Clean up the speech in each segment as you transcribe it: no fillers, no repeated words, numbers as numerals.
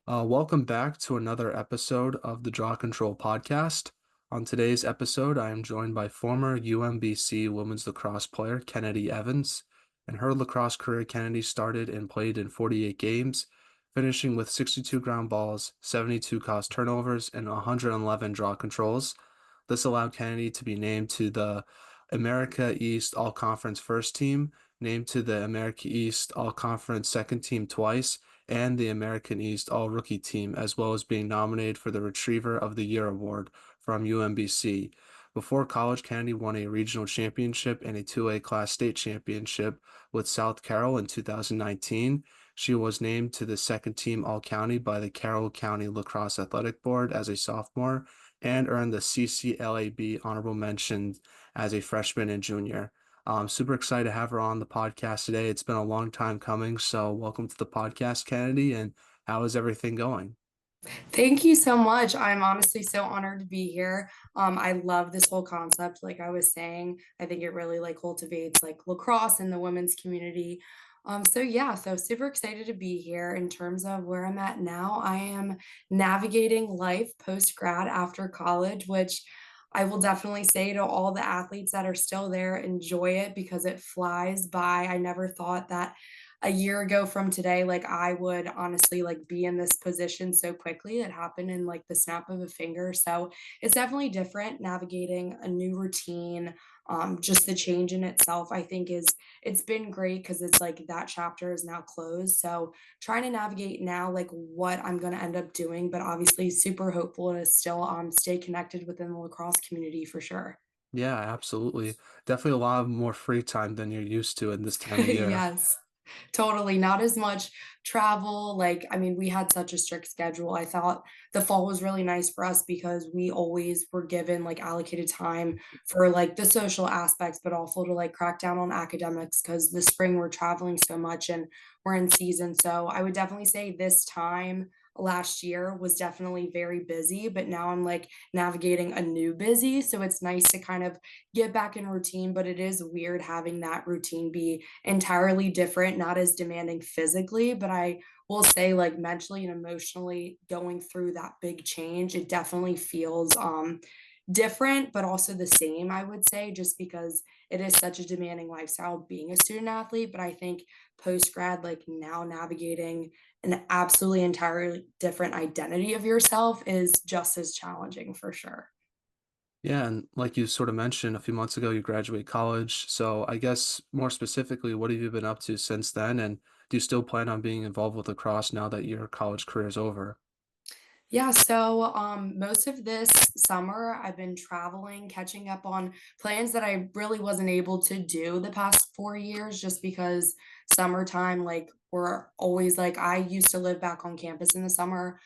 Welcome back to another episode of the Draw Control podcast. On today's episode, I am joined by former UMBC women's lacrosse player Kennedy Evans. In her lacrosse career, Kennedy started and played in 48 games, finishing with 62 ground balls, 72 caused turnovers, and 111 draw controls. This allowed Kennedy to be named to the America East All Conference first team, named to the America East All Conference second team twice, and the American East All Rookie Team, as well as being nominated for the Retriever of the Year award from UMBC. Before college, Kennedy won a regional championship and a 2A Class state championship with South Carroll in 2019. She was named to the second team All County by the Carroll County Lacrosse Athletic Board as a sophomore and earned the CCLAB honorable mention as a freshman and junior. I'm super excited to have her on the podcast today. It's been a long time coming, so welcome to the podcast, Kennedy. And how is everything going? Thank you so much. I'm honestly so honored to be here. I love this whole concept. Like I was saying, I think it really cultivates lacrosse in the women's community. So super excited to be here. In terms of where I'm at now, I am navigating life post grad after college, which I will definitely say to all the athletes that are still there, enjoy it because it flies by. I never thought that a year ago from today, I would honestly be in this position so quickly. It happened in the snap of a finger. So it's definitely different navigating a new routine. Just the change in itself, I think it's been great because it's like that chapter is now closed. So trying to navigate now what I'm gonna end up doing, but obviously super hopeful to still stay connected within the lacrosse community for sure. Yeah, absolutely. Definitely a lot of more free time than you're used to in this time of year. Yes. Totally, not as much travel, I mean, we had such a strict schedule. I thought the fall was really nice for us because we always were given, allocated time for, the social aspects, but also to, crack down on academics. Because the spring we're traveling so much and we're in season, so I would definitely say this time last year was definitely very busy, but now I'm, navigating a new busy, so it's nice to kind of get back in routine, but it is weird having that routine be entirely different, not as demanding physically, but I will say mentally and emotionally going through that big change, it definitely feels different, but also the same, I would say, just because it is such a demanding lifestyle being a student athlete. But I think post grad, now navigating an absolutely entirely different identity of yourself is just as challenging for sure. Yeah, and like you sort of mentioned a few months ago, you graduate college. So I guess more specifically, what have you been up to since then? And do you still plan on being involved with lacrosse now that your college career is over? Yeah, most of this summer I've been traveling, catching up on plans that I really wasn't able to do the past 4 years just because summertime, we're always I used to live back on campus in the summer,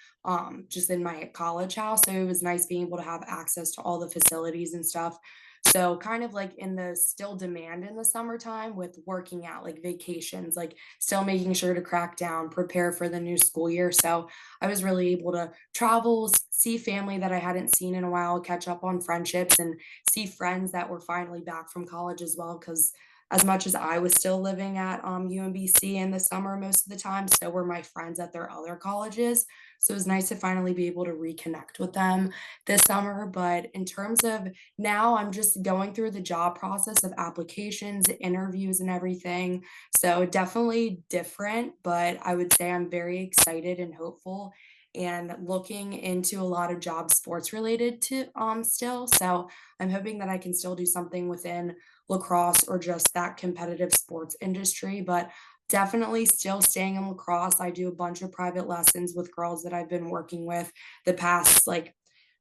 just in my college house. So it was nice being able to have access to all the facilities and stuff. So kind of in the still demand in the summertime with working out, vacations, still making sure to crack down, prepare for the new school year. So I was really able to travel, see family that I hadn't seen in a while, catch up on friendships, and see friends that were finally back from college as well. Because as much as I was still living at UMBC in the summer most of the time, so were my friends at their other colleges. So it was nice to finally be able to reconnect with them this summer. But in terms of now, I'm just going through the job process of applications, interviews, and everything. So definitely different, but I would say I'm very excited and hopeful and looking into a lot of job sports related to still. So I'm hoping that I can still do something within lacrosse or just that competitive sports industry, but definitely still staying in lacrosse. I do a bunch of private lessons with girls that I've been working with the past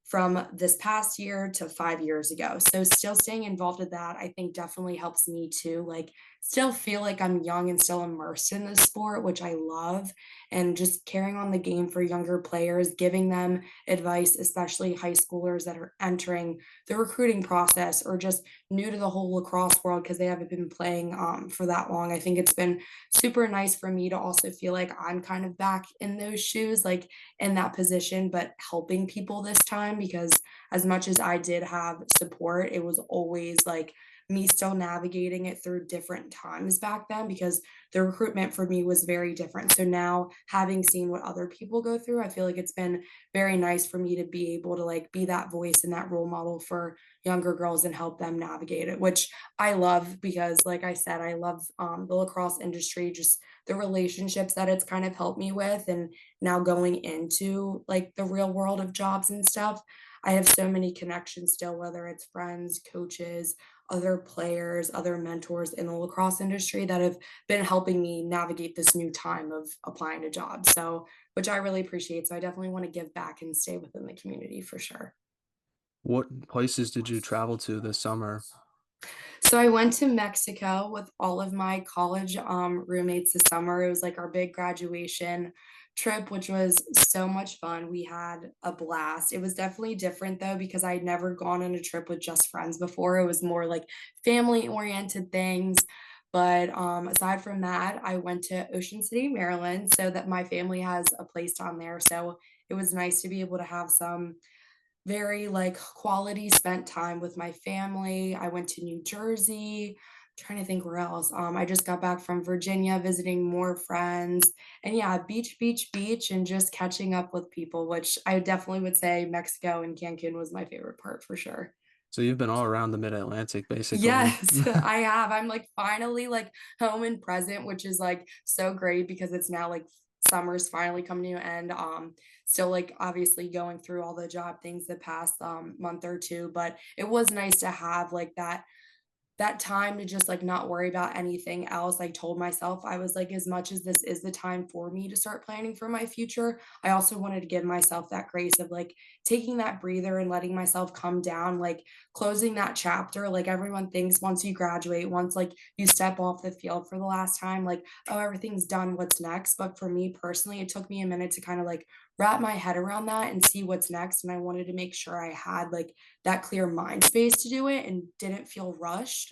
from this past year to 5 years ago. So still staying involved with that, I think definitely helps me to still feel like I'm young and still immersed in the sport, which I love, and just carrying on the game for younger players, giving them advice, especially high schoolers that are entering the recruiting process or just new to the whole lacrosse world because they haven't been playing for that long. I think it's been super nice for me to also feel like I'm kind of back in those shoes, in that position, but helping people this time because as much as I did have support, it was always me still navigating it through different times back then because the recruitment for me was very different. So now having seen what other people go through, I feel like it's been very nice for me to be able to like be that voice and that role model for younger girls and help them navigate it, which I love because like I said, I love the lacrosse industry, just the relationships that it's kind of helped me with. And now going into like the real world of jobs and stuff, I have so many connections still, whether it's friends, coaches, other players, other mentors in the lacrosse industry that have been helping me navigate this new time of applying to jobs. So, which I really appreciate. So, I definitely want to give back and stay within the community for sure. What places did you travel to this summer? So I went to Mexico with all of my college roommates this summer. It was like our big graduation trip, which was so much fun. We had a blast. It was definitely different though, because I'd never gone on a trip with just friends before. It was more like family oriented things. But aside from that, I went to Ocean City, Maryland, so that my family has a place down there. So it was nice to be able to have some very, like, quality spent time with my family. I went to New Jersey, trying to think where else. I just got back from Virginia visiting more friends, and yeah, beach, beach, beach, and just catching up with people, which I definitely would say Mexico and Cancun was my favorite part for sure. So you've been all around the Mid-Atlantic basically. Yes, I have. I'm, like, finally, like, home and present, which is, like, so great because it's now, like, summer's finally coming to an end, still, like, obviously going through all the job things the past, month or 2, but it was nice to have, like, that time to just, like, not worry about anything else. I told myself, I was like, "As much as this is the time for me to start planning for my future, I also wanted to give myself that grace of, like, taking that breather and letting myself come down, like, closing that chapter." Like, everyone thinks once you graduate, once, like, you step off the field for the last time, like, "Oh, everything's done, what's next?" But for me personally, it took me a minute to kinda, like, wrap my head around that and see what's next, and I wanted to make sure I had, like, that clear mind space to do it and didn't feel rushed.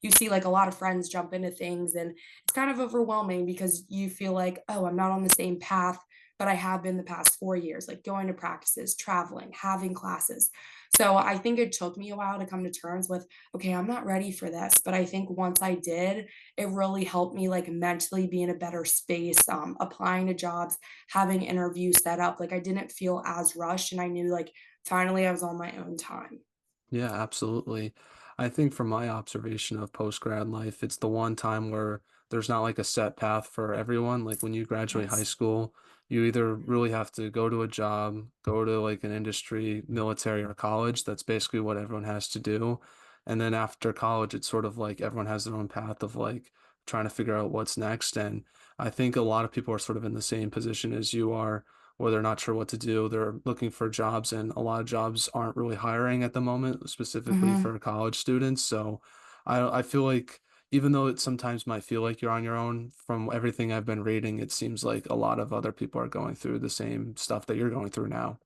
You see like a lot of friends jump into things and it's kind of overwhelming because you feel like, oh, I'm not on the same path, but I have been the past 4 years, like going to practices, traveling, having classes. So I think it took me a while to come to terms with, okay, I'm not ready for this. But I think once I did, it really helped me like mentally be in a better space, applying to jobs, having interviews set up. Like I didn't feel as rushed and I knew like finally, I was on my own time. Yeah, absolutely. I think from my observation of post grad life, it's the one time where there's not like a set path for everyone. Like when you graduate high Yes. school, you either really have to go to a job, go to like an industry, military, or college. That's basically what everyone has to do. And then after college, it's sort of like everyone has their own path of like trying to figure out what's next. And I think a lot of people are sort of in the same position as you are or they're not sure what to do. They're looking for jobs, and a lot of jobs aren't really hiring at the moment, specifically Mhm. for college students. So I feel like even though it sometimes might feel like you're on your own, from everything I've been reading, it seems like a lot of other people are going through the same stuff that you're going through now.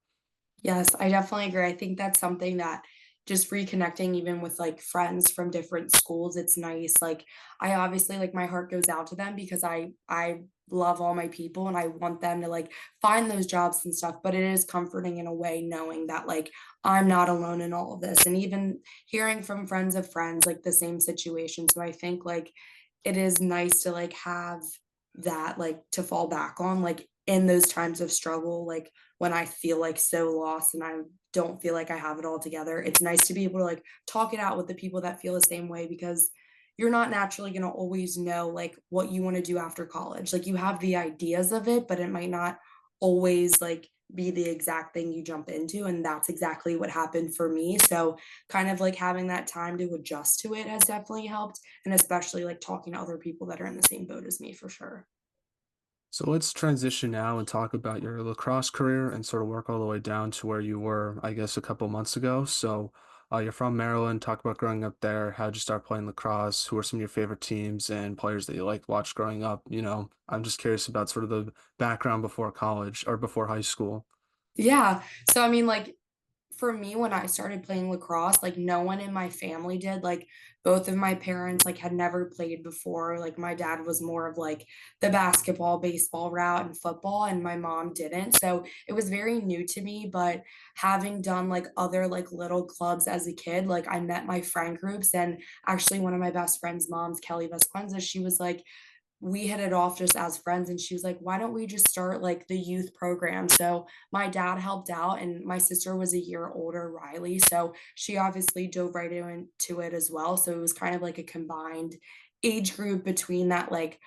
Yes, I definitely agree. I think that's something that just reconnecting even with like friends from different schools, it's nice. Like I obviously like my heart goes out to them because I love all my people and I want them to like find those jobs and stuff, but it is comforting in a way knowing that like I'm not alone in all of this and even hearing from friends of friends like the same situation. So I think like it is nice to like have that like to fall back on like in those times of struggle like when I feel like so lost and I don't feel like I have it all together. It's nice to be able to like talk it out with the people that feel the same way because you're not naturally going to always know like what you want to do after college. Like you have the ideas of it, but it might not always like be the exact thing you jump into. And that's exactly what happened for me. So, kind of like having that time to adjust to it has definitely helped. And especially like talking to other people that are in the same boat as me for sure. So let's transition now and talk about your lacrosse career and sort of work all the way down to where you were, I guess, a couple months ago. So you're from Maryland. Talk about growing up there. How'd you start playing lacrosse? Who are some of your favorite teams and players that you like watch growing up? I'm just curious about sort of the background before college or before high school. Yeah. So, I mean, like, For me, when I started playing lacrosse, like, no one in my family did, like, both of my parents, like, had never played before, like, my dad was more of, like, the basketball, baseball route, and football, and my mom didn't, so it was very new to me, but having done, like, other, like, little clubs as a kid, like, I met my friend groups, and actually one of my best friend's moms, Kelly Vasquenza, she was like, we hit it off just as friends, and she was like, "Why don't we just start, like, the youth program?" So, my dad helped out, and my sister was a year older, Riley, so she obviously dove right into it as well, so it was kind of like a combined age group between that, like,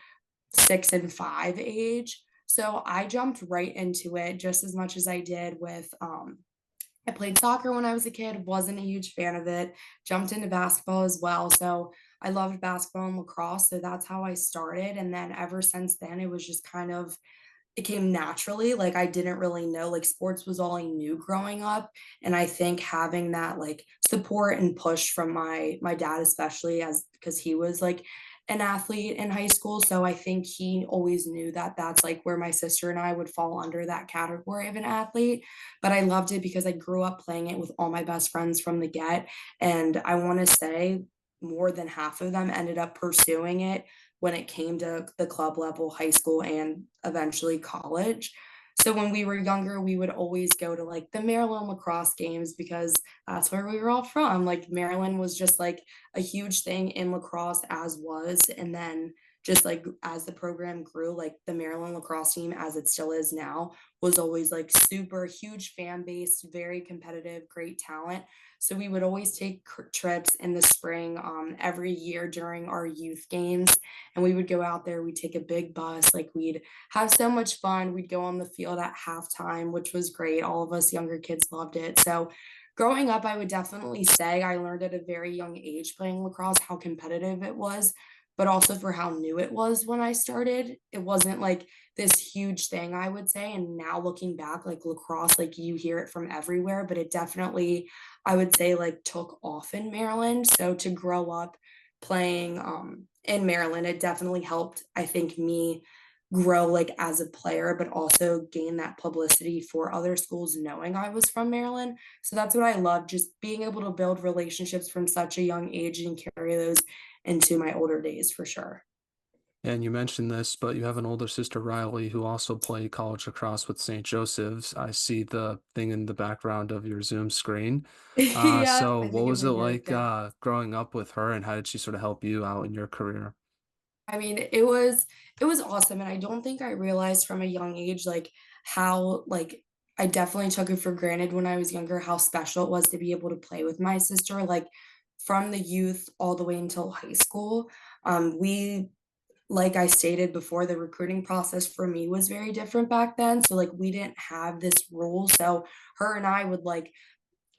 6 and 5 age. So, I jumped right into it just as much as I did with, I played soccer when I was a kid, wasn't a huge fan of it, jumped into basketball as well, so I loved basketball and lacrosse, so that's how I started, and then ever since then, it was just kind of it came naturally, like, I didn't really know, like, sports was all I knew growing up, and I think having that, like, support and push from my dad especially as because he was, like, an athlete in high school, so I think he always knew that that's, like, where my sister and I would fall under that category of an athlete, but I loved it because I grew up playing it with all my best friends from the get, and I wanna say more than half of them ended up pursuing it when it came to the club level, high school, and eventually college. So when we were younger, we would always go to like the Maryland lacrosse games because that's where we were all from. Like Maryland was just like a huge thing in lacrosse as was. And then just like as the program grew, like the Maryland lacrosse team, as it still is now, was always like super huge fan base, very competitive, great talent. So we would always take trips in the spring every year during our youth games and we would go out there, we'd take a big bus, like we'd have so much fun. We'd go on the field at halftime, which was great. All of us younger kids loved it. So growing up, I would definitely say I learned at a very young age playing lacrosse how competitive it was, but also for how new it was when I started. It wasn't like this huge thing, I would say. And now looking back, like lacrosse, like you hear it from everywhere, but it definitely, I would say, like took off in Maryland. So to grow up playing in Maryland, it definitely helped, I think, me grow like as a player, but also gain that publicity for other schools knowing I was from Maryland. So that's what I love, just being able to build relationships from such a young age and carry those into my older days for sure. And you mentioned this, but you have an older sister, Riley, who also played college lacrosse with St. Joseph's. I see the thing in the background of your Zoom screen. Yeah, So I what think it was it might be right like there. growing up with her, and how did she sort of help you out in your career? I mean, it was awesome, and I don't think I realized from a young age, like, how, like I definitely took it for granted when I was younger how special it was to be able to play with my sister, like, from the youth all the way until high school. We like I stated before, the recruiting process for me was very different back then, so, like, we didn't have this rule, so her and I would, like,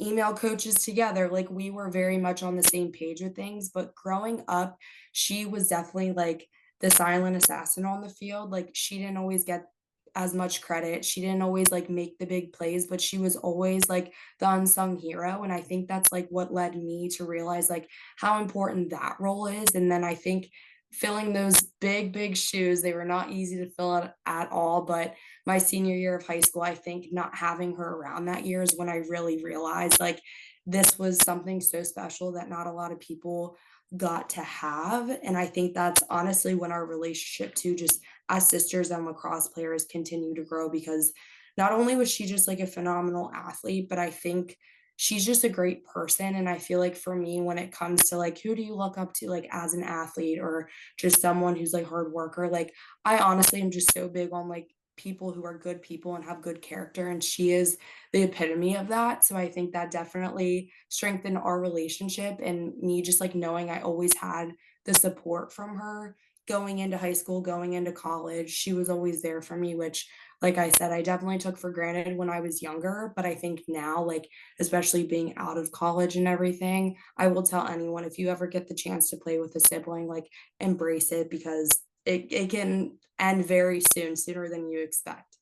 email coaches together, like, we were very much on the same page with things, but growing up, she was definitely, like, the silent assassin on the field, like, she didn't always get as much credit, she didn't always, like, make the big plays, but she was always, like, the unsung hero, and I think that's, like, what led me to realize, like, how important that role is, and then I think filling those big, big shoes, they were not easy to fill at all, but my senior year of high school, I think not having her around that year is when I really realized like this was something so special that not a lot of people got to have. And I think that's honestly when our relationship too, just as sisters and lacrosse players continue to grow because not only was she just like a phenomenal athlete, but I think she's just a great person. And I feel like for me, when it comes to like who do you look up to like as an athlete or just someone who's like hard worker, like I honestly am just so big on like people who are good people and have good character, and she is the epitome of that, so I think that definitely strengthened our relationship and me just, like, knowing I always had the support from her going into high school, going into college, she was always there for me, which, like I said, I definitely took for granted when I was younger, but I think now, like, especially being out of college and everything, I will tell anyone, if you ever get the chance to play with a sibling, like, embrace it because it can end very soon, sooner than you expect.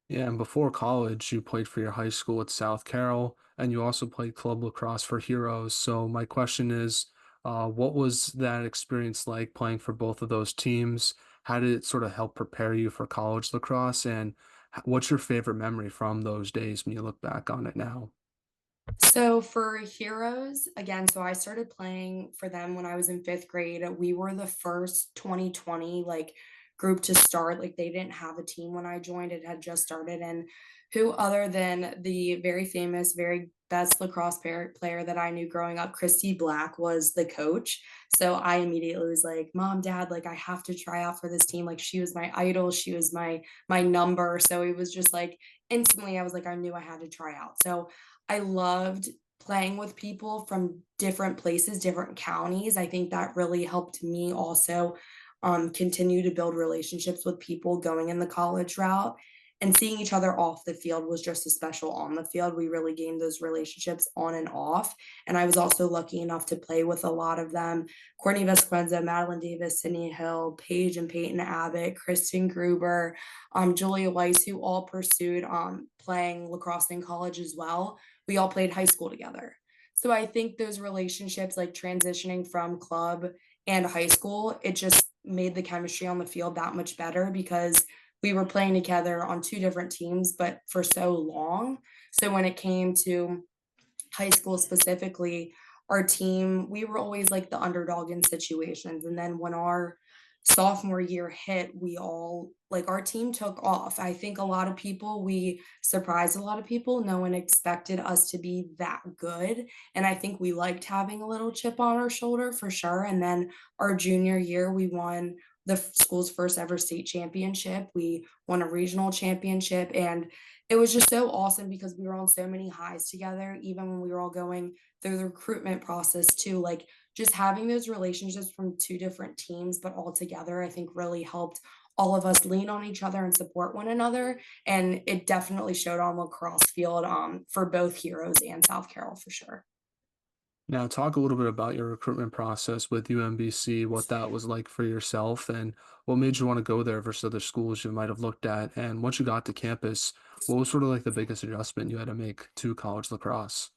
Yeah, and before college, you played for your high school at South Carroll, and you also played club lacrosse for Heroes. So my question is, what was that experience like playing for both of those teams? How did it sort of help prepare you for college lacrosse? And what's your favorite memory from those days when you look back on it now? So for Heroes, again, so I started playing for them when I was in 5th grade. We were the first 2020 group to start. Like they didn't have a team when I joined. It had just started. And who other than the very famous, very best lacrosse player that I knew growing up, Christy Black, was the coach. So I immediately was like, Mom, Dad, like I have to try out for this team. Like she was my idol. She was my number. So it was just like instantly I was like, I knew I had to try out. So I loved playing with people from different places, different counties. I think that really helped me also continue to build relationships with people going in the college route. And seeing each other off the field was just as special on the field. We really gained those relationships on and off. And I was also lucky enough to play with a lot of them: Courtney Vesquenza, Madeline Davis, Sydney Hill, Paige and Peyton Abbott, Kristen Gruber, Julia Weiss, who all pursued playing lacrosse in college as well. We all played high school together. So I think those relationships, like transitioning from club and high school, it just made the chemistry on the field that much better because we were playing together on two different teams, but for so long. So when it came to high school specifically, our team, we were always like the underdog in situations. And then when our sophomore year hit, we all like our team took off. I think a lot of people, we surprised a lot of people. No one expected us to be that good. And I think we liked having a little chip on our shoulder for sure. And then our junior year, we won the school's first ever state championship. We won a regional championship. And it was just so awesome because we were on so many highs together, even when we were all going through the recruitment process too. Like just having those relationships from two different teams, but all together, I think really helped all of us lean on each other and support one another. And it definitely showed on lacrosse field for both Heroes and South Carroll for sure. Now, talk a little bit about your recruitment process with UMBC, what that was like for yourself, and what made you want to go there versus other schools you might have looked at. And once you got to campus, what was sort of like the biggest adjustment you had to make to college lacrosse?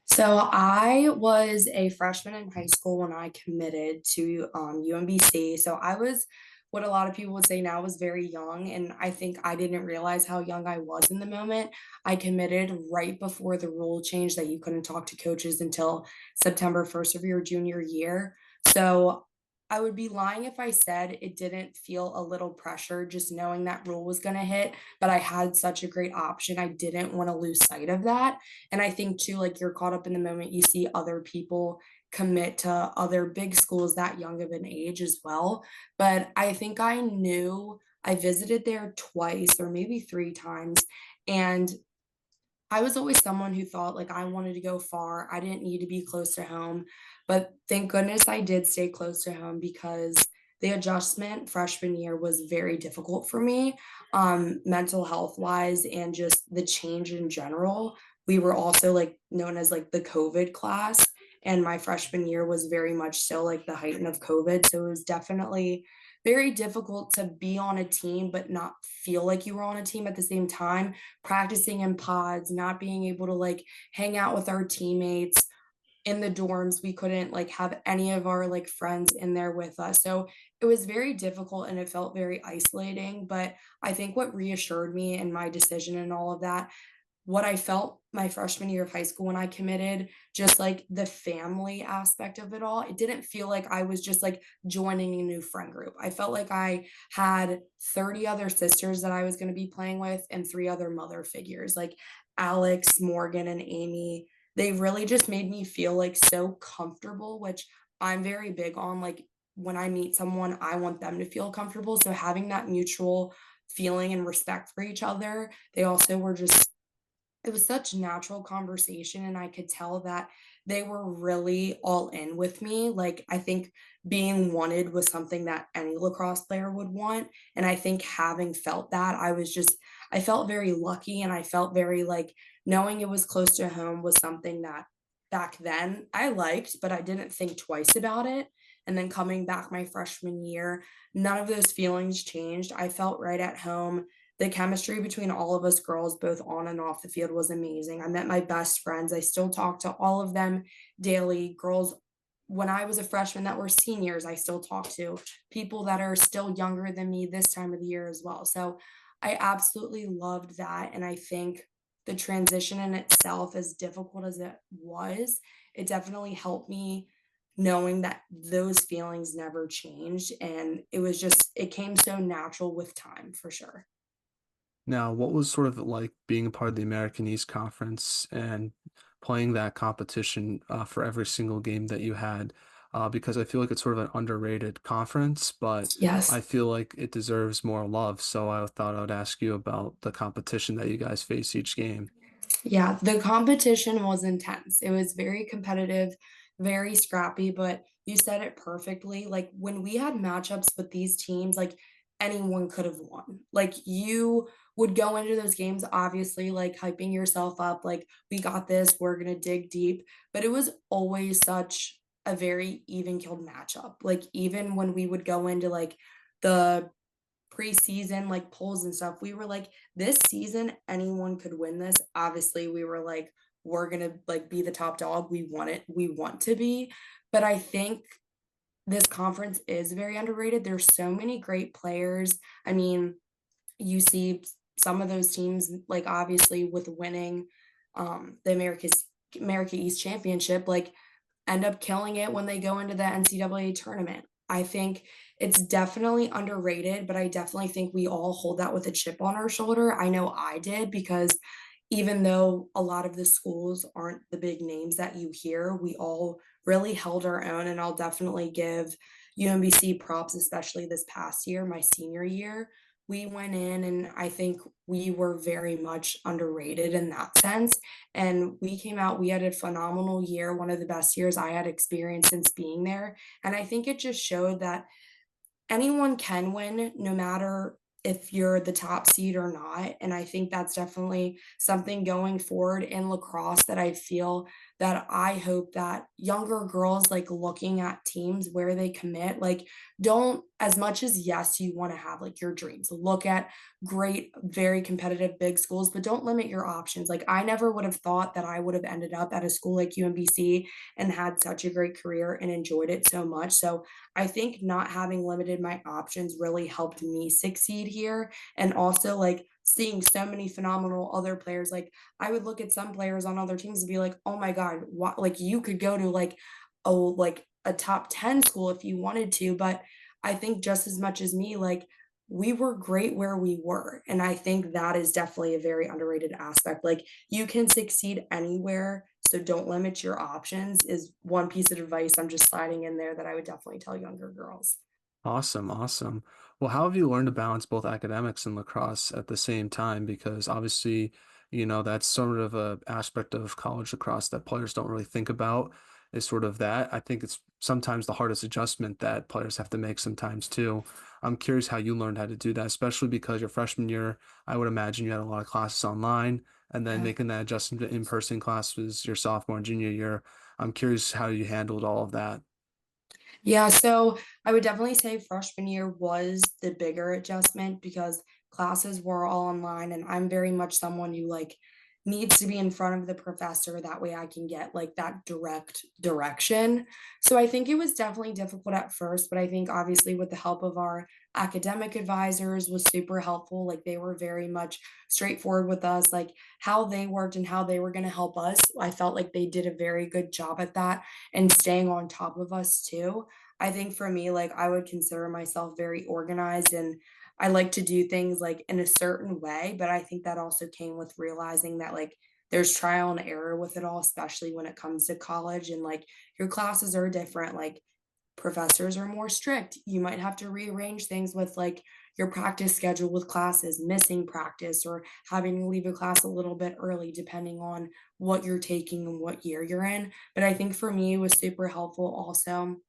So I was a freshman in high school when I committed to UMBC. So I was what a lot of people would say now was very young. And I think I didn't realize how young I was in the moment. I committed right before the rule change that you couldn't talk to coaches until September 1st of your junior year. So I would be lying if I said it didn't feel a little pressure just knowing that rule was going to hit. But I had such a great option. I didn't want to lose sight of that. And I think too, like you're caught up in the moment, you see other people commit to other big schools that young of an age as well. But I think I knew I visited there twice or maybe three times. And I was always someone who thought like I wanted to go far. I didn't need to be close to home. But thank goodness I did stay close to home because the adjustment freshman year was very difficult for me, mental health wise, and just the change in general. We were also like known as like the COVID class. And my freshman year was very much still like the height of COVID. So it was definitely very difficult to be on a team, but not feel like you were on a team at the same time, practicing in pods, not being able to like hang out with our teammates in the dorms. We couldn't like have any of our like friends in there with us. So it was very difficult and it felt very isolating. But I think what reassured me in my decision and all of that, what I felt my freshman year of high school when I committed, just like the family aspect of it all, it didn't feel like I was just like joining a new friend group. I felt like I had 30 other sisters that I was going to be playing with and three other mother figures like Alex, Morgan, and Amy. They really just made me feel like so comfortable, which I'm very big on. Like when I meet someone, I want them to feel comfortable. So having that mutual feeling and respect for each other, they also were just it was such natural conversation and I could tell that they were really all in with me. Like I think being wanted was something that any lacrosse player would want. And I think having felt that, I felt very lucky and I felt very like knowing it was close to home was something that back then I liked, but I didn't think twice about it. And then coming back my freshman year, none of those feelings changed. I felt right at home. The chemistry between all of us girls, both on and off the field, was amazing. I met my best friends. I still talk to all of them daily. Girls, when I was a freshman that were seniors, I still talk to people that are still younger than me this time of the year as well. So I absolutely loved that. And I think the transition in itself, as difficult as it was, it definitely helped me knowing that those feelings never changed, and it came so natural with time for sure. Now, what was sort of like being a part of the American East Conference and playing that competition for every single game that you had? Because I feel like it's sort of an underrated conference, but I Yes. feel like it deserves more love. So I thought I would ask you about the competition that you guys face each game. Yeah, the competition was intense. It was very competitive, very scrappy, but you said it perfectly. Like when we had matchups with these teams, like anyone could have won. Like you would go into those games, obviously, like hyping yourself up, like, we got this, we're going to dig deep. But it was always such a very even killed matchup. Like even when we would go into like the preseason like polls and stuff, we were like, this season, anyone could win this. Obviously, we were like, we're gonna like be the top dog. We want it, we want to be. But I think this conference is very underrated. There's so many great players. I mean, you see some of those teams, like obviously with winning the America East Championship, like end up killing it when they go into the NCAA tournament. I think it's definitely underrated, but I definitely think we all hold that with a chip on our shoulder. I know I did because even though a lot of the schools aren't the big names that you hear, we all really held our own. And I'll definitely give UMBC props, especially this past year, my senior year. We went in and I think we were very much underrated in that sense. And we came out, we had a phenomenal year, one of the best years I had experienced since being there. And I think it just showed that anyone can win no matter if you're the top seed or not. And I think that's definitely something going forward in lacrosse that I feel that I hope that younger girls like looking at teams where they commit, like don't as much as yes, you want to have like your dreams. Look at great, very competitive big schools, but don't limit your options. Like I never would have thought that I would have ended up at a school like UMBC and had such a great career and enjoyed it so much. So I think not having limited my options really helped me succeed here. And also, like, seeing so many phenomenal other players, like, I would look at some players on other teams and be like, oh my God, what? Like, you could go to like a top 10 school if you wanted to. But I think just as much as me, like, we were great where we were. And I think that is definitely a very underrated aspect. Like, you can succeed anywhere, so don't limit your options is one piece of advice I'm just sliding in there that I would definitely tell younger girls. Awesome, awesome. Well, how have you learned to balance both academics and lacrosse at the same time? Because obviously, that's sort of a aspect of college lacrosse that players don't really think about is sort of that. I think it's sometimes the hardest adjustment that players have to make sometimes too. I'm curious how you learned how to do that, especially because your freshman year, I would imagine you had a lot of classes online, and then Yeah. making that adjustment to in-person classes your sophomore and junior year. I'm curious how you handled all of that. Yeah, so I would definitely say freshman year was the bigger adjustment because classes were all online and I'm very much someone who like needs to be in front of the professor that way I can get like that direct direction. So I think it was definitely difficult at first, but I think obviously with the help of our academic advisors was super helpful. Like they were very much straightforward with us, like how they worked and how they were going to help us. I felt like they did a very good job at that and staying on top of us too. I think for me, like I would consider myself very organized and I like to do things like in a certain way, but I think that also came with realizing that like there's trial and error with it all, especially when it comes to college and like your classes are different. Like professors are more strict. You might have to rearrange things with like your practice schedule with classes, missing practice, or having to leave a class a little bit early, depending on what you're taking and what year you're in. But I think for me, it was super helpful also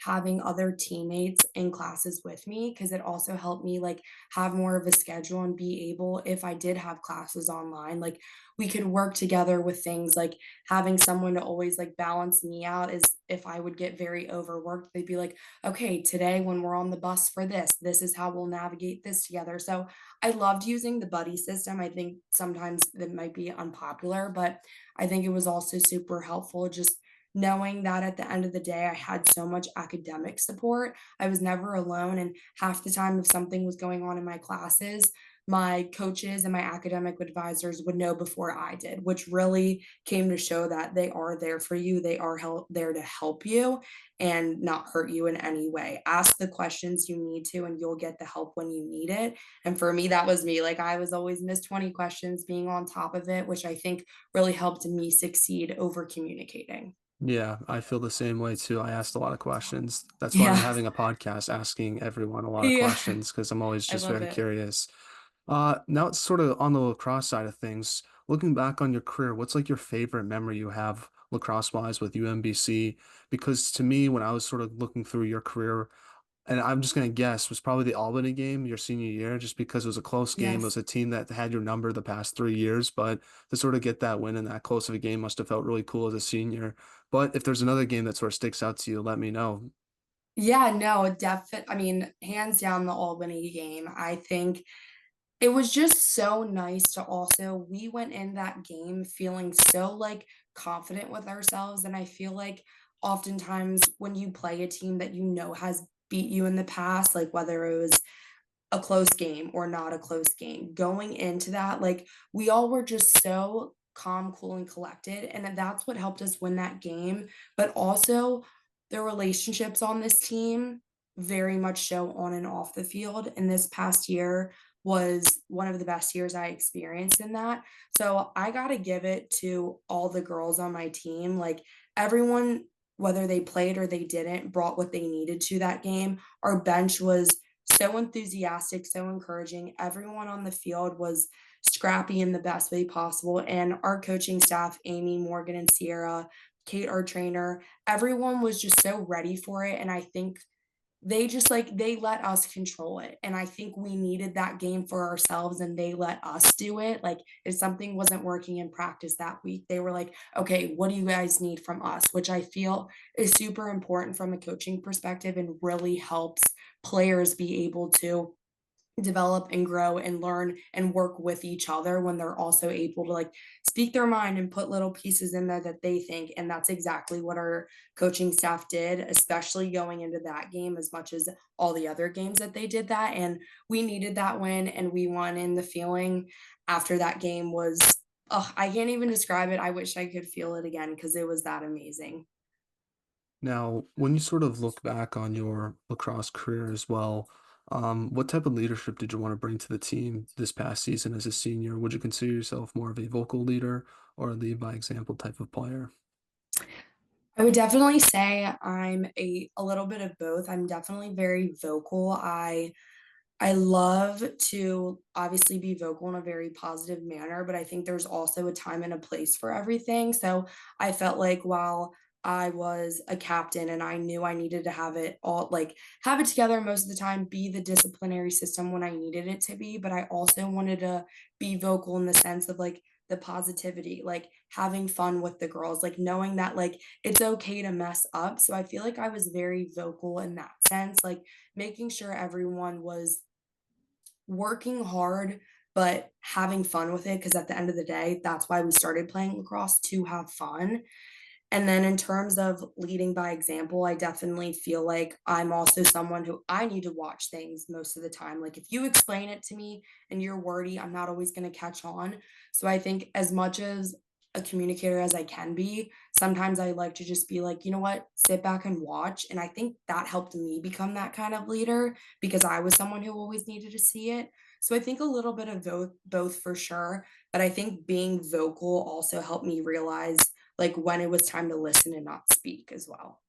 having other teammates in classes with me because it also helped me like have more of a schedule and be able if I did have classes online like we could work together with things like having someone to always like balance me out is if I would get very overworked they'd be like okay today when we're on the bus for this is how we'll navigate this together. So I loved using the buddy system. I think sometimes that might be unpopular but I think it was also super helpful just knowing that at the end of the day, I had so much academic support. I was never alone. And half the time, if something was going on in my classes, my coaches and my academic advisors would know before I did, which really came to show that they are there for you. They are there to help you and not hurt you in any way. Ask the questions you need to, and you'll get the help when you need it. And for me, that was me. Like I was always miss 20 questions, being on top of it, which I think really helped me succeed over communicating. Yeah, I feel the same way too. I asked a lot of questions. That's why I'm Yeah. having a podcast asking everyone a lot of Yeah. questions because I'm always I just love very it. curious. Now it's sort of on the lacrosse side of things. Looking back on your career, what's like your favorite memory you have lacrosse wise with UMBC? Because to me, when I was sort of looking through your career, and I'm just gonna guess, was probably the Albany game your senior year, just because it was a close game. It was Yes. a team that had your number the past 3 years, but to sort of get that win in that close of a game must have felt really cool as a senior. But if there's another game that sort of sticks out to you, let me know. Yeah, no, I mean, hands down the Albany game. I think it was just so nice to also we went in that game feeling so, like, confident with ourselves, and I feel like oftentimes when you play a team that you know has beat you in the past, like, whether it was a close game or not a close game. Going into that, like, we all were just so calm, cool, and collected, and that's what helped us win that game, but also the relationships on this team very much show on and off the field, and this past year was one of the best years I experienced in that. So, I gotta give it to all the girls on my team, like, everyone, whether they played or they didn't, brought what they needed to that game. Our bench was so enthusiastic, so encouraging. Everyone on the field was scrappy in the best way possible. And our coaching staff, Amy, Morgan, and Sierra, Kate, our trainer, everyone was just so ready for it. And I think they just like they let us control it. And I think we needed that game for ourselves and they let us do it. Like if something wasn't working in practice that week, they were like, okay, what do you guys need from us? Which I feel is super important from a coaching perspective and really helps players be able to develop and grow and learn and work with each other when they're also able to like speak their mind and put little pieces in there that they think. And that's exactly what our coaching staff did, especially going into that game as much as all the other games that they did that. And we needed that win and we won. And the feeling after that game was, oh, I can't even describe it. I wish I could feel it again because it was that amazing. Now, when you sort of look back on your lacrosse career as well, what type of leadership did you want to bring to the team this past season as a senior? Would you consider yourself more of a vocal leader or a lead by example type of player? I would definitely say I'm a little bit of both. I'm definitely very vocal. I love to obviously be vocal in a very positive manner, but I think there's also a time and a place for everything. So I felt like while I was a captain and I knew I needed to have it all like have it together most of the time, be the disciplinary system when I needed it to be, but I also wanted to be vocal in the sense of like the positivity, like having fun with the girls, like knowing that like it's okay to mess up. So I feel like I was very vocal in that sense, like making sure everyone was working hard, but having fun with it. Because at the end of the day, that's why we started playing lacrosse, to have fun. And then in terms of leading by example, I definitely feel like I'm also someone who I need to watch things most of the time. Like if you explain it to me and you're wordy, I'm not always going to catch on. So I think as much as a communicator as I can be, sometimes I like to just be like, you know what, sit back and watch. And I think that helped me become that kind of leader because I was someone who always needed to see it. So I think a little bit of both for sure. But I think being vocal also helped me realize like when it was time to listen and not speak as well.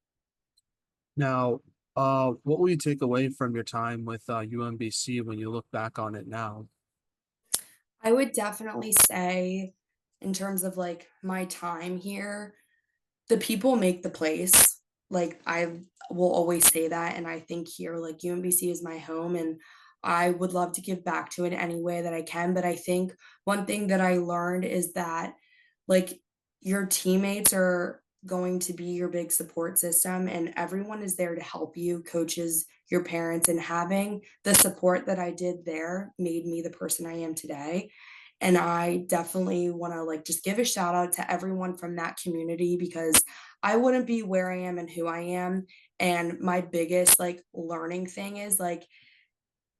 Now, what will you take away from your time with UMBC when you look back on it now? I would definitely say, in terms of like my time here, the people make the place. Like I will always say that. And I think here, like UMBC is my home and I would love to give back to it any way that I can. But I think one thing that I learned is that like your teammates are going to be your big support system and everyone is there to help you, coaches, your parents, and having the support that I did there made me the person I am today. And I definitely want to like just give a shout out to everyone from that community because I wouldn't be where I am and who I am. And my biggest like learning thing is like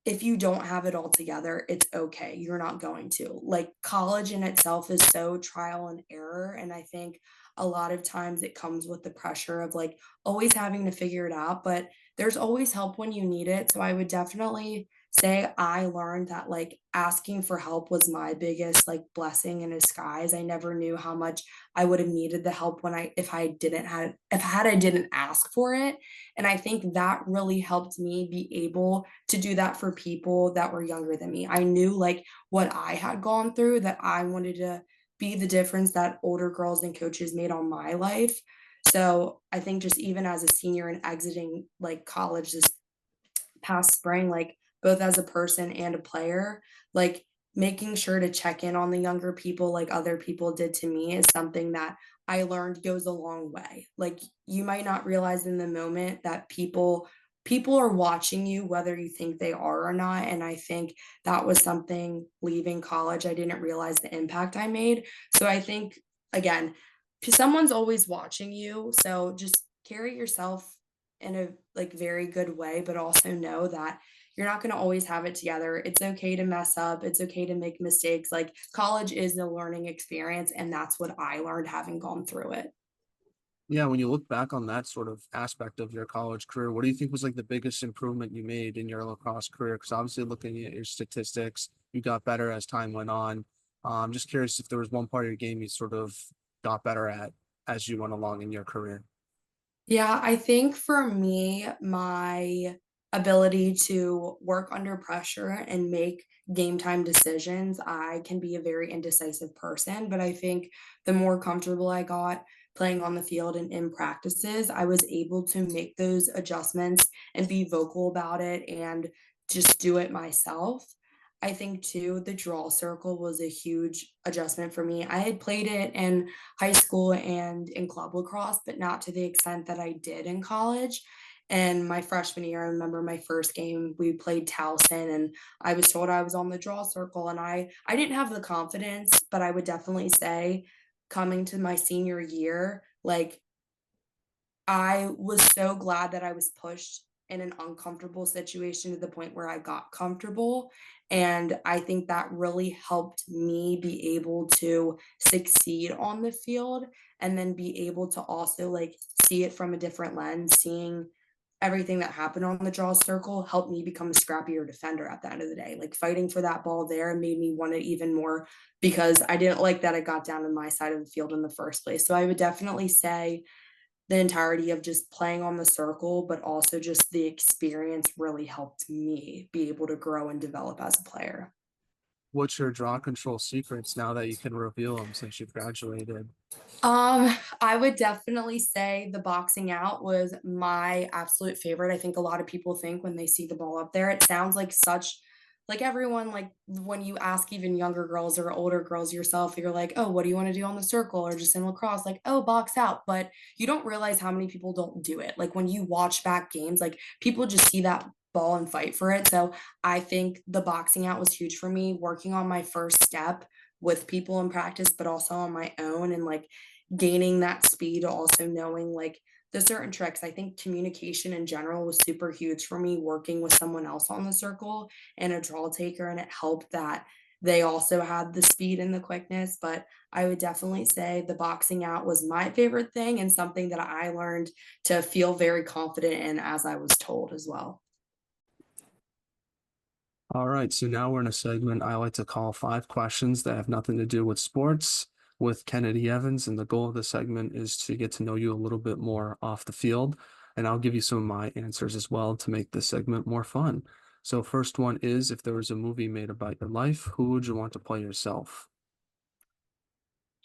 if you don't have it all together, it's okay. You're not going to. Like college in itself is so trial and error. And I think a lot of times it comes with the pressure of like always having to figure it out, but there's always help when you need it. So I would definitely say I learned that like asking for help was my biggest like blessing in disguise. I never knew how much I would have needed the help when I didn't ask for it. And I think that really helped me be able to do that for people that were younger than me. I knew like what I had gone through that I wanted to be the difference that older girls and coaches made on my life. So I think just even as a senior and exiting like college this past spring, like both as a person and a player, like making sure to check in on the younger people like other people did to me is something that I learned goes a long way. Like you might not realize in the moment that people are watching you whether you think they are or not, and I think that was something leaving college I didn't realize the impact I made. So I think again, someone's always watching you, so just carry yourself in a like very good way, but also know that you're not going to always have it together. It's okay to mess up. It's okay to make mistakes. Like college is a learning experience, and that's what I learned having gone through it. Yeah, when you look back on that sort of aspect of your college career, what do you think was like the biggest improvement you made in your lacrosse career? Because obviously, looking at your statistics, you got better as time went on. I'm just curious if there was one part of your game you sort of got better at as you went along in your career. Yeah, I think for me, my ability to work under pressure and make game time decisions, I can be a very indecisive person, but I think the more comfortable I got playing on the field and in practices, I was able to make those adjustments and be vocal about it and just do it myself. I think too, the draw circle was a huge adjustment for me. I had played it in high school and in club lacrosse, but not to the extent that I did in college. And my freshman year, I remember my first game, we played Towson, and I was told I was on the draw circle. And I didn't have the confidence, but I would definitely say coming to my senior year, like I was so glad that I was pushed in an uncomfortable situation to the point where I got comfortable. And I think that really helped me be able to succeed on the field and then be able to also like see it from a different lens, seeing everything that happened on the draw circle helped me become a scrappier defender at the end of the day. Like fighting for that ball there made me want it even more because I didn't like that it got down to my side of the field in the first place. So I would definitely say the entirety of just playing on the circle, but also just the experience really helped me be able to grow and develop as a player. What's your draw control secrets now that you can reveal them since you've graduated? I would definitely say the boxing out was my absolute favorite. I think a lot of people think when they see the ball up there, it sounds like such like everyone like when you ask even younger girls or older girls yourself, you're like, "Oh, what do you want to do on the circle or just in lacrosse?" Like, "Oh, box out." But you don't realize how many people don't do it. Like when you watch back games, like people just see that ball and fight for it. So I think the boxing out was huge for me, working on my first step with people in practice, but also on my own and like gaining that speed, also knowing like the certain tricks. I think communication in general was super huge for me working with someone else on the circle and a draw taker, and it helped that they also had the speed and the quickness. But I would definitely say the boxing out was my favorite thing and something that I learned to feel very confident in as I was told as well. All right, so now we're in a segment I like to call five questions that have nothing to do with sports with Kennedy Evans. And the goal of the segment is to get to know you a little bit more off the field. And I'll give you some of my answers as well to make this segment more fun. So, first one is if there was a movie made about your life, who would you want to play yourself?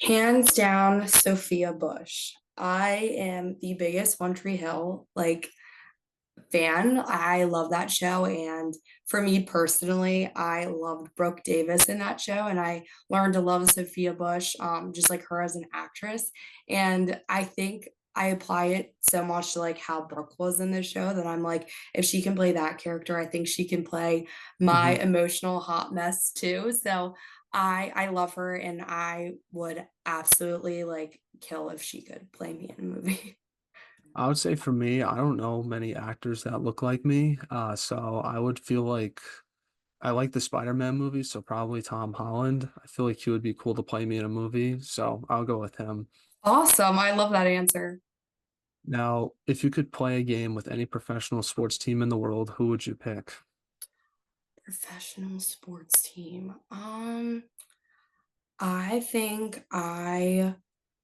Hands down, Sophia Bush. I am the biggest One Tree Hill like fan. I love that show. And for me personally, I loved Brooke Davis in that show. And I learned to love Sophia Bush, just like her as an actress. And I think I apply it so much to like how Brooke was in this show that I'm like, if she can play that character, I think she can play my Hmm. emotional hot mess too. So I love her, and I would absolutely, like, kill if she could play me in a movie. I would say for me, I don't know many actors that look like me. So I would feel like I like the Spider-Man movies, so probably Tom Holland. I feel like he would be cool to play me in a movie, so I'll go with him. Awesome, I love that answer. Now, if you could play a game with any professional sports team in the world, who would you pick? Professional sports team. I think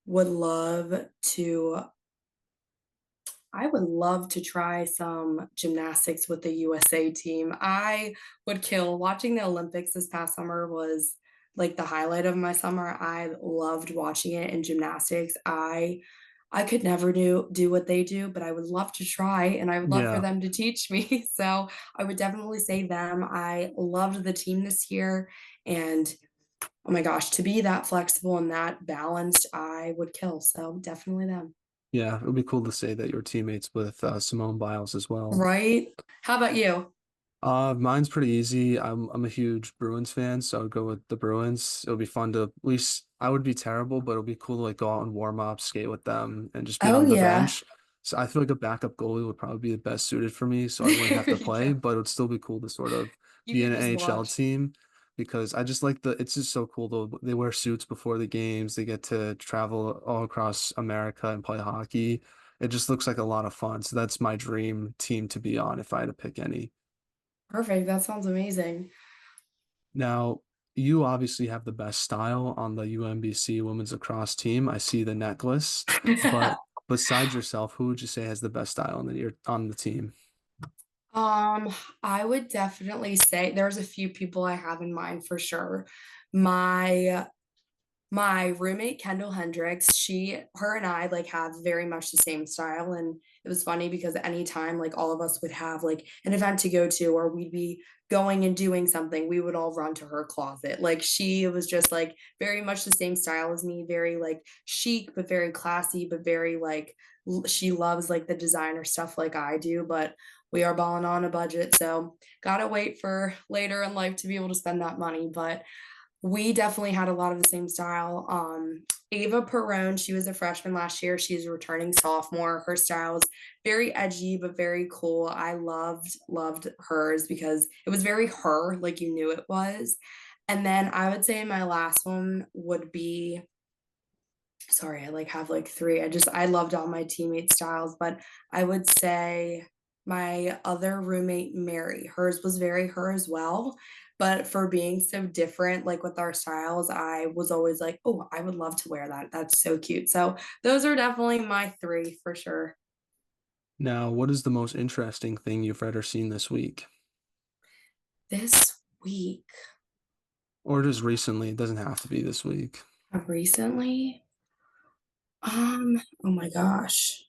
would love to I would love to try some gymnastics with the USA team. I would kill watching the Olympics this past summer was like the highlight of my summer. I loved watching it in gymnastics. I could never do what they do, but I would love to try and I would love for Yeah, them to teach me. So I would definitely say them. I loved the team this year and oh my gosh, to be that flexible and that balanced, I would kill. So definitely them. yeah, it would be cool to say that you're teammates with Simone Biles as well. Right? How about you? Mine's pretty easy. I'm a huge Bruins fan, so I'd go with the Bruins. It'll be fun to at least I would be terrible, but it'll be cool to like go out and warm up, skate with them, and just be Oh, on the yeah. bench. So I feel like a backup goalie would probably be the best suited for me, so I wouldn't have to play, Yeah, but it would still be cool to sort of you be in could an just NHL watch. team because I just like the it's just so cool though. They wear suits before the games, they get to travel all across America and play hockey. It just looks like a lot of fun. So that's my dream team to be on if I had to pick any. Perfect, that sounds amazing. Now, you obviously have the best style on the UMBC women's lacrosse team. I see the necklace, but besides yourself, who would you say has the best style on the team? Um, I would definitely say there's a few people I have in mind for sure. My My roommate, Kendall Hendricks, her and I like have very much the same style. And it was funny because anytime like all of us would have like an event to go to or we'd be going and doing something, we would all run to her closet. Like she was just like very much the same style as me, very like chic, but very classy, but very like she loves like the designer stuff like I do, but we are balling on a budget. So gotta wait for later in life to be able to spend that money. But we definitely had a lot of the same style. Ava Perone, she was a freshman last year. She's a returning sophomore. Her style is very edgy, but very cool. I loved hers because it was very her, like you knew it was. And then I would say my last one would be sorry, I like have like three. I loved all my teammate styles, but I would say my other roommate, Mary, hers was very her as well. But for being so different, like with our styles, I was always like, oh, I would love to wear that. That's so cute. So those are definitely my three for sure. Now, what is the most interesting thing you've read or seen this week? This week, Or just recently, it doesn't have to be this week. recently, oh my gosh.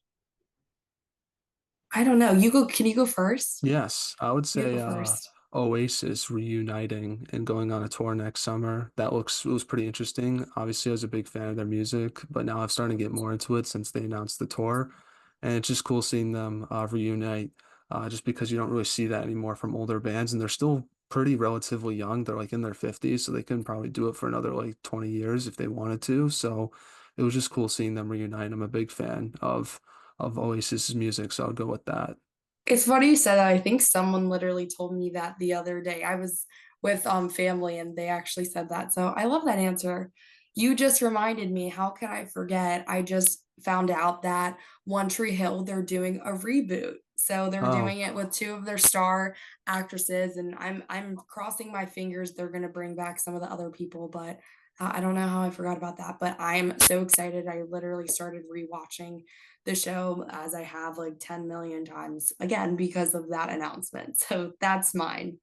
I don't know. Can you go first? Yes, I would You go say first. Oasis reuniting and going on a tour next summer. That looks it was pretty interesting. Obviously, I was a big fan of their music, but now I've started to get more into it since they announced the tour, and it's just cool seeing them reunite. Just because you don't really see that anymore from older bands, and they're still pretty relatively young. They're like in their 50s, so they can probably do it for another like 20 years if they wanted to. So it was just cool seeing them reunite. I'm a big fan of Oasis's music, so I'll go with that. It's funny you said that. I think someone literally told me that the other day. I was with family and they actually said that. So I love that answer. You just reminded me, how could I forget? I just found out that One Tree Hill, they're doing a reboot. So they're Oh. doing it with two of their star actresses and I'm crossing my fingers they're going to bring back some of the other people, but I don't know how I forgot about that, but I'm so excited. I literally started rewatching the show as I have like 10 million times again because of that announcement. So that's mine.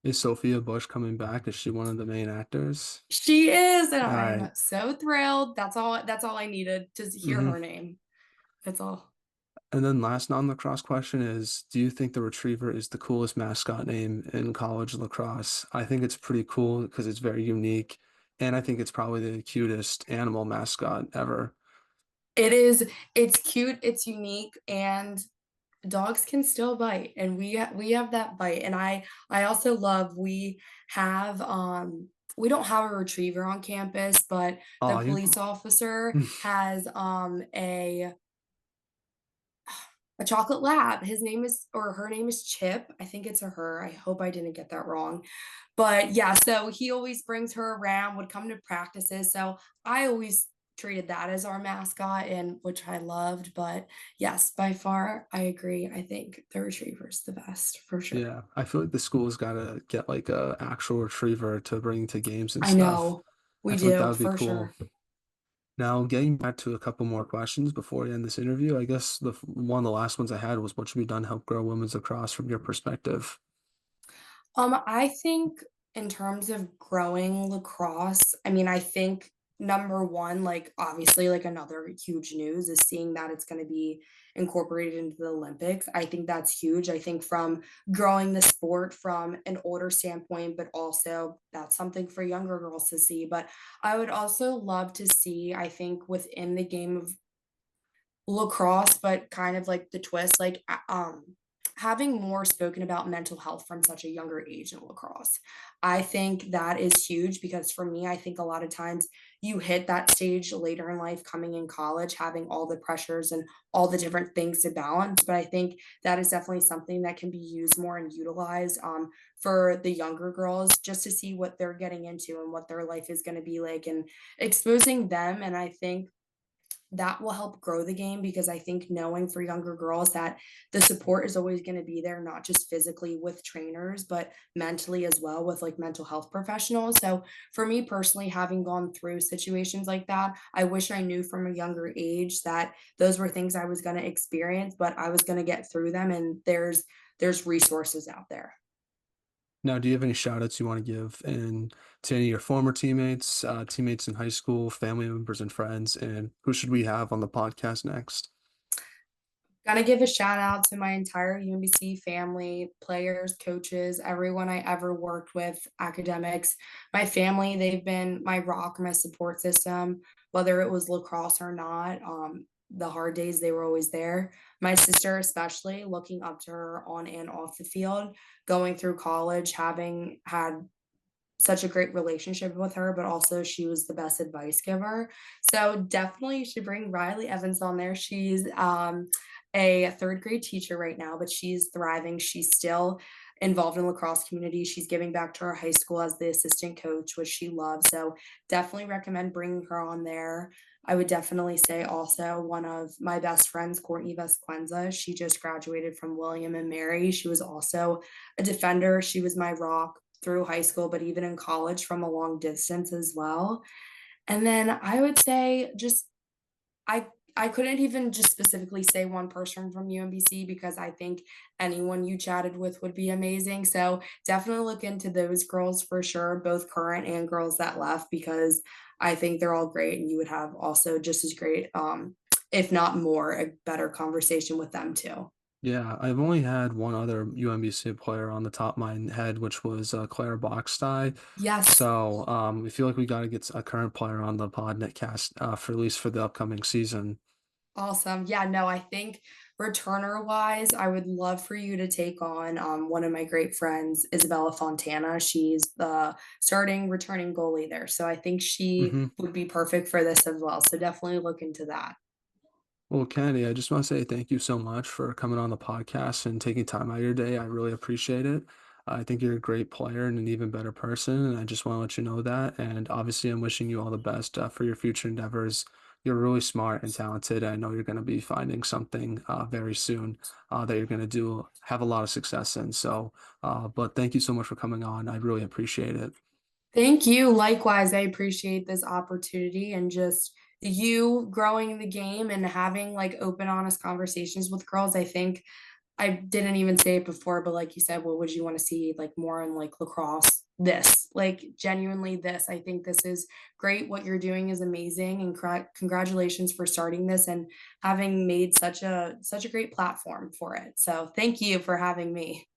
Is Sophia Bush coming back? Is she one of the main actors? She is, and All I'm right. so thrilled. That's all I needed to hear Hmm. her name. That's all. And then last non-lacrosse question is, do you think the Retriever is the coolest mascot name in college lacrosse? I think it's pretty cool because it's very unique, and I think it's probably the cutest animal mascot ever. It is, it's cute, it's unique, and dogs can still bite and we have that bite and I also love we have we don't have a retriever on campus, but the Oh, you police officer has a chocolate lab. His name is or her name is Chip. I think it's a her. I hope I didn't get that wrong. But yeah, so he always brings her around, would come to practices. So I always treated that as our mascot and which I loved. But yes, by far I agree. I think the retriever's the best for sure. Yeah, I feel like the school's gotta get like a actual retriever to bring to games and I stuff. know. I We feel like that do would be for cool. sure. Now, getting back to a couple more questions before we end this interview, I guess one of the last ones I had was what should be done to help grow women's lacrosse from your perspective? I think in terms of growing lacrosse, I mean, I think number one, like obviously, like another huge news is seeing that it's going to be incorporated into the Olympics. I think that's huge. I think from growing the sport from an older standpoint, but also that's something for younger girls to see. But I would also love to see, I think, within the game of lacrosse, but kind of like the twist, like having more spoken about mental health from such a younger age in lacrosse. I think that is huge because for me, I think a lot of times you hit that stage later in life, coming in college, having all the pressures and all the different things to balance. But I think that is definitely something that can be used more and utilized for the younger girls just to see what they're getting into and what their life is going to be like and exposing them. And I think that will help grow the game because I think knowing for younger girls that the support is always going to be there, not just physically with trainers, but mentally as well with like mental health professionals. So for me personally, having gone through situations like that, I wish I knew from a younger age that those were things I was going to experience, but I was going to get through them. And there's resources out there. Now, do you have any shout outs you want to give to any of your former teammates, teammates in high school, family members and friends, and who should we have on the podcast next? Gotta give a shout out to my entire UMBC family, players, coaches, everyone I ever worked with, academics. My family, they've been my rock, my support system, whether it was lacrosse or not. The hard days, they were always there. My sister, especially, looking up to her on and off the field, going through college, having had such a great relationship with her, but also she was the best advice giver. So definitely you should bring Riley Evans on there. She's a third grade teacher right now, but she's thriving. She's still involved in lacrosse community. She's giving back to her high school as the assistant coach, which she loves. So definitely recommend bringing her on there. I would definitely say also one of my best friends, Courtney Vesquenza. She just graduated from William and Mary. She was also a defender. She was my rock through high school, but even in college from a long distance as well. And then I would say just I I couldn't even just specifically say one person from UMBC because I think anyone you chatted with would be amazing. So definitely look into those girls for sure, both current and girls that left, because I think they're all great and you would have also just as great, if not more, a better conversation with them too. Yeah, I've only had one other UMBC player on the top of my head, which was Claire Boxty. Yes. So I feel like we got to get a current player on the Podnetcast for at least for the upcoming season. Awesome. Yeah, no, I think returner wise, I would love for you to take on one of my great friends, Isabella Fontana. She's the starting returning goalie there. So I think she Hmm. would be perfect for this as well. So definitely look into that. Well, Kennedy, I just want to say thank you so much for coming on the podcast and taking time out of your day. I really appreciate it. I think you're a great player and an even better person, and I just want to let you know that. And obviously, I'm wishing you all the best for your future endeavors. You're really smart and talented. I know you're going to be finding something very soon that you're going to do have a lot of success in. So, but thank you so much for coming on. I really appreciate it. Thank you. Likewise, I appreciate this opportunity and just you growing the game and having like open, honest conversations with girls. I think I didn't even say it before, but like you said, what would you want to see like more in like lacrosse? This, like genuinely this. I think this is great. What you're doing is amazing and congratulations for starting this and having made such a great platform for it. So, thank you for having me.